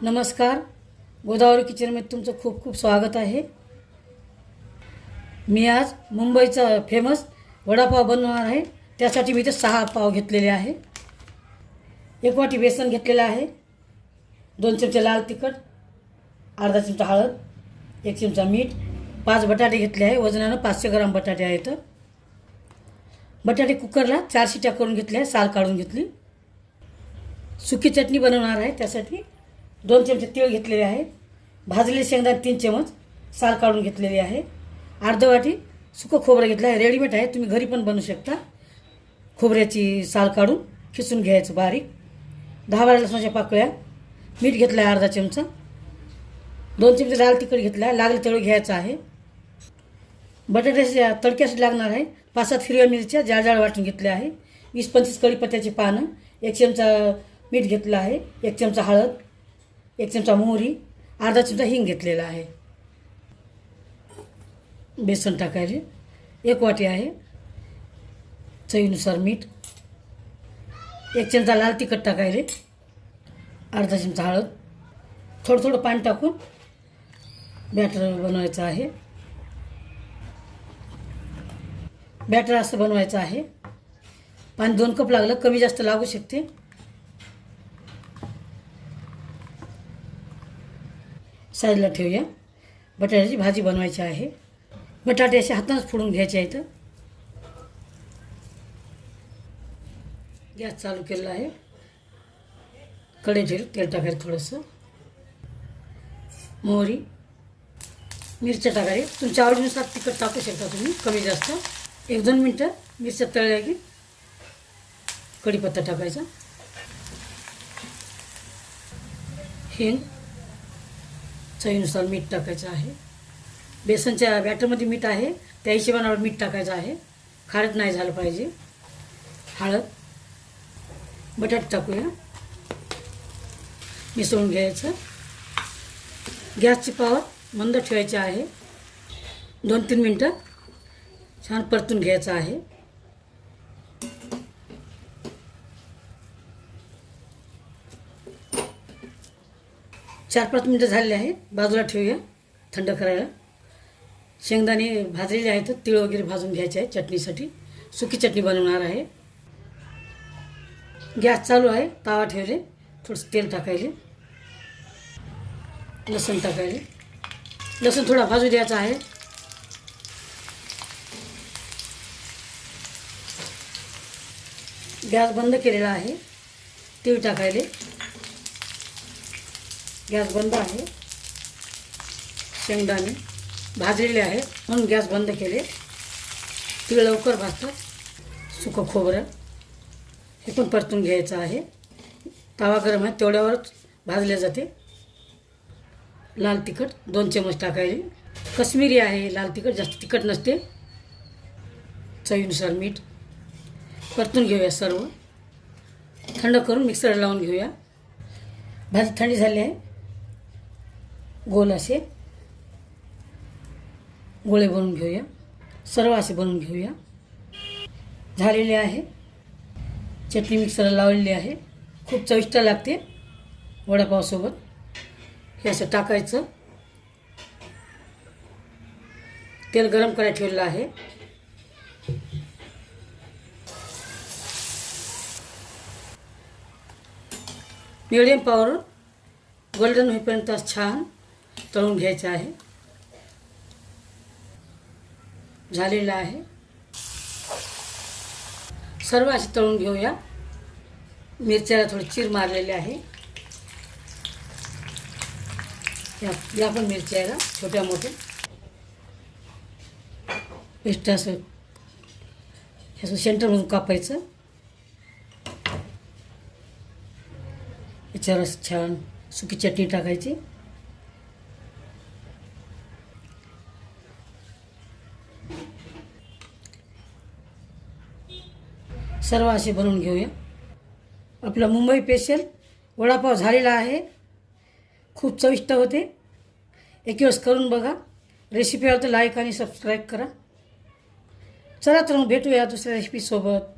नमस्कार. गोदावरी किचनमध्ये तुमचं खूप खूप स्वागत आहे. मी आज मुंबईचा फेमस वडापाव बनवणार आहे. त्यासाठी मी इथे 6 पाव घेतलेले आहे. 1 वाटी बेसन घेतलेलं आहे. 2 चमचे लाल तिखट, अर्धा चमचा हळद, 1 चमचा मीठ, 5 बटाटे घेतले आहे. वजनानं 500 ग्राम बटाटे आहेत. बटाटे कुकरला 4 शिट्या करून घेतल्या, साल काढून घेतली. सुकी चटणी बनवणार आहे. त्यासाठी 2 चमचे तीळ घेतलेले आहे. भाजलेले शेंगदाणे 3 चमच, साल काढून घेतलेले आहे. अर्धा वाटी सुकं खोबरं घेतलं आहे. रेडीमेड आहे, तुम्ही घरी पण बनवू शकता. खोबऱ्याची साल काढून खिसून घ्यायचं बारीक. 10-12 लसणाच्या पाकळ्या, मीठ घेतलं आहे अर्धा चमचा, 2 चमचे लाल तिखट घेतलं आहे. लागले तेवढं घ्यायचं आहे. बटाट्याच्या तडक्यासाठी लागणार आहे 5-7 हिरव्या मिरच्या जाड वाटून घेतल्या आहे. 20-25 कढीपत्त्याची पानं, 1 चमचा मीठ घेतलं आहे, 1 चमचा हळद, 1 चमचा मोहरी, अर्धा चमचा हिंग घेतलेला आहे. बेसन टाकायचे 1 वाटी आहे. चवीनुसार मीठ, 1 चमचा लाल तिखट टाकायचे, अर्धा चमचा हळद, थोडं थोडं पाणी टाकून बॅटर बनवायचं आहे. बॅटर असं बनवायचं आहे. पाणी 2 कप लागलं, कमी जास्त लागू शकते. साईडला ठेवूया. बटाट्याची भाजी बनवायची आहे. बटाटे असे हातानेच फोडून घ्यायचे आहेत. गॅस चालू केलेला आहे. कढई ठेवली, तेल टाकायचं थोडंसं, मोहरी, मिरच्या टाकायची. तुमच्या आवडीनुसार तिखट टाकू शकता तुम्ही, कमी जास्त. 1-2 मिनटं मिरच्या तळल्या की कढीपत्ता टाकायचा, हिंग, चवीनुसार मीठ टाकायचं आहे. बेसनच्या बॅटरमध्ये मीठ आहे, त्या हिशोबावर मीठ टाकायचं आहे. खारट नाही झालं पाहिजे. हळद, बटाटे टाकूया, मिसळून घ्यायचं. गॅसची पॉवर मंद ठेवायची आहे. 2-3 मिनटं छान परतून घ्यायचं आहे. चार 5 मिनटं झालेले आहेत. बाजूला ठेवूया थंड करायला. शेंगदाणे भाजलेले आहेत, तीळ वगैरे भाजून घ्यायचे आहे चटणीसाठी. सुकी चटणी बनवणार आहे. गॅस चालू आहे. तवा ठेवले, थोडंसं तेल टाकायले, लसूण टाकायले. लसूण थोडा भाजू द्यायचा आहे. गॅस बंद केलेला आहे. तीळ टाकायले. गॅस बंद आहे. शेंगदाणे भाजलेले आहे म्हणून गॅस बंद केले. तीळ लवकर भाजतात. सुकं खोबरं हे पण परतून घ्यायचं आहे. तवा गरम आहे, तेवढ्यावरच भाजले जाते. लाल तिखट 2 चमच टाकायचे. काश्मीरी आहे लाल तिखट, जास्त तिखट नसते. चवीनुसार मीठ. परतून घेऊया सर्व. थंड करून मिक्सर लावून घेऊया. भाजी थंडी झाली आहे. गोल असे गोळे बनवून घेऊया. सर्व असे बनवून घेऊया. झालेले आहे. चटणी मिक्सरला लावलेली आहे. खूप चविष्ट लागते वडापावसोबत. हे असं टाकायचं. तेल गरम करायला ठेवलेलं आहे. मिडियम पॉवर गोल्डन होईपर्यंत छान तळून घ्यायचं आहे. झालेलं आहे. सर्व असे तळून घेऊया. मिरच्याला थोडी चीर मारलेली आहे. या पण मिरच्या आहे छोट्या मोठ्या. पेस्ट असं ह्याचं सेंटरमधून कापायचं. याच्यावर छान सुकी चटणी टाकायची. सर्व असे बनवून घेऊया. आपला मुंबई स्पेशल वडापाव झालेला आहे. खूप चविष्ट होते. एक वेळेस करून बघा. रेसिपी आवडते लाईक आणि सबस्क्राईब करा. चला तर मग भेटूया दुसऱ्या रेसिपीसोबत.